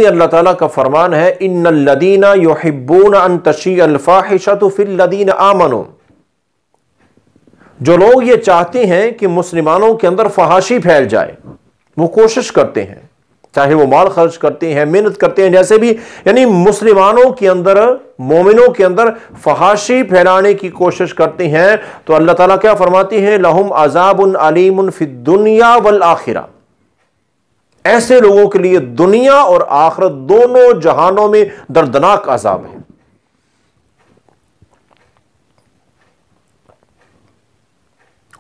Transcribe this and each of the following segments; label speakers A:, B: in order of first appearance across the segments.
A: اللہ تعالیٰ کا فرمان ہے ان الذین یحبون ان تشیع الفاحشۃ فی الذین آمنوا، جو لوگ یہ چاہتے ہیں کہ مسلمانوں کے اندر فحاشی پھیل جائے، وہ کوشش کرتے ہیں، چاہے وہ مال خرچ کرتے ہیں، محنت کرتے ہیں، جیسے بھی، یعنی مسلمانوں کے اندر، مومنوں کے اندر فحاشی پھیلانے کی کوشش کرتے ہیں، تو اللہ تعالیٰ کیا فرماتے ہیں؟ لہم عذاب علیم فی الدنیا والآخرہ، ایسے لوگوں کے لیے دنیا اور آخرت دونوں جہانوں میں دردناک عذاب ہے۔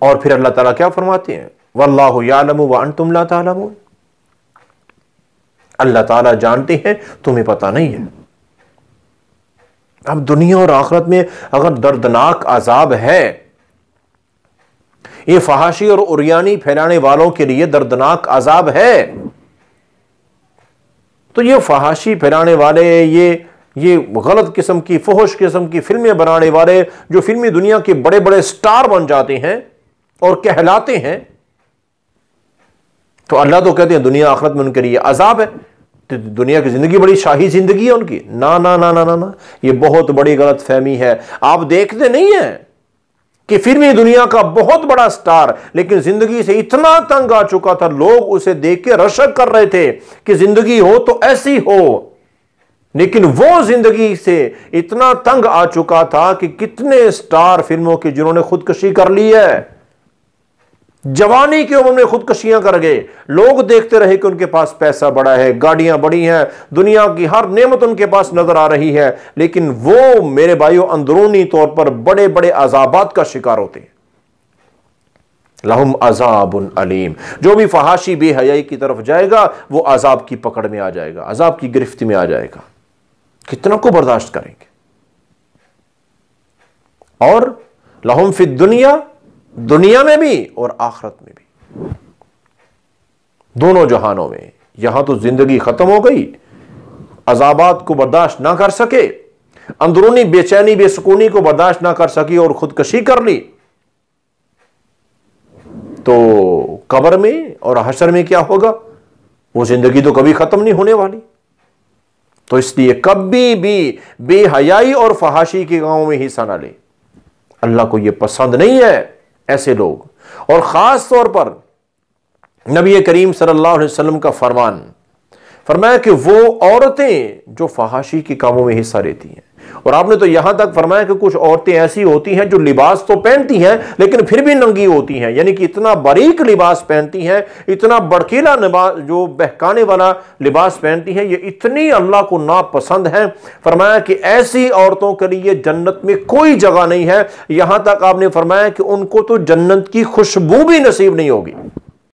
A: اور پھر اللہ تعالیٰ کیا فرماتے ہیں؟ واللہ یعلم وانتم لا تعلمون، اللہ تعالیٰ جانتے ہیں، تمہیں پتہ نہیں ہے۔ اب دنیا اور آخرت میں اگر دردناک عذاب ہے، یہ فحاشی اور عریانی پھیلانے والوں کے لیے دردناک عذاب ہے، تو یہ فحاشی پھیلانے والے، یہ غلط قسم کی، فحش قسم کی فلمیں بنانے والے، جو فلمی دنیا کے بڑے بڑے سٹار بن جاتے ہیں اور کہلاتے ہیں، تو اللہ تو کہتے ہیں دنیا آخرت میں ان کے لیے عذاب ہے، دنیا کی زندگی بڑی شاہی زندگی ہے ان کی۔ نا نا نا نا نا، یہ بہت بڑی غلط فہمی ہے۔ آپ دیکھتے نہیں ہیں کہ فلمی دنیا کا بہت بڑا سٹار لیکن زندگی سے اتنا تنگ آ چکا تھا، لوگ اسے دیکھ کے رشک کر رہے تھے کہ زندگی ہو تو ایسی ہو، لیکن وہ زندگی سے اتنا تنگ آ چکا تھا کہ کتنے سٹار فلموں کے جنہوں نے خودکشی کر لی ہے، جوانی کی عمر میں خودکشیاں کر گئے، لوگ دیکھتے رہے کہ ان کے پاس پیسہ بڑا ہے، گاڑیاں بڑی ہیں، دنیا کی ہر نعمت ان کے پاس نظر آ رہی ہے، لیکن وہ میرے بھائیوں اندرونی طور پر بڑے بڑے عذابات کا شکار ہوتے ہیں۔ لہم عذاب علیم، جو بھی فحاشی بے حیائی کی طرف جائے گا وہ عذاب کی پکڑ میں آ جائے گا، عذاب کی گرفت میں آ جائے گا، کتنا کو برداشت کریں گے۔ اور لہم فی الدنیا، دنیا میں بھی اور آخرت میں بھی، دونوں جہانوں میں۔ یہاں تو زندگی ختم ہو گئی، عذابات کو برداشت نہ کر سکے، اندرونی بے چینی بے سکونی کو برداشت نہ کر سکی اور خودکشی کر لی، تو قبر میں اور حشر میں کیا ہوگا؟ وہ زندگی تو کبھی ختم نہیں ہونے والی۔ تو اس لیے کبھی بھی بے حیائی اور فحاشی کے کاموں میں حصہ نہ لے، اللہ کو یہ پسند نہیں ہے ایسے لوگ۔ اور خاص طور پر نبی کریم صلی اللہ علیہ وسلم کا فرمایا کہ وہ عورتیں جو فحاشی کے کاموں میں حصہ لیتی ہیں، اور آپ نے تو یہاں تک فرمایا کہ کچھ عورتیں ایسی ہوتی ہیں جو لباس تو پہنتی ہیں لیکن پھر بھی ننگی ہوتی ہیں، یعنی کہ اتنا باریک لباس پہنتی ہیں، اتنا بڑکیلا جو بہکانے والا لباس پہنتی ہیں، یہ اتنی اللہ کو ناپسند ہے۔ فرمایا کہ ایسی عورتوں کے لیے جنت میں کوئی جگہ نہیں ہے، یہاں تک آپ نے فرمایا کہ ان کو تو جنت کی خوشبو بھی نصیب نہیں ہوگی۔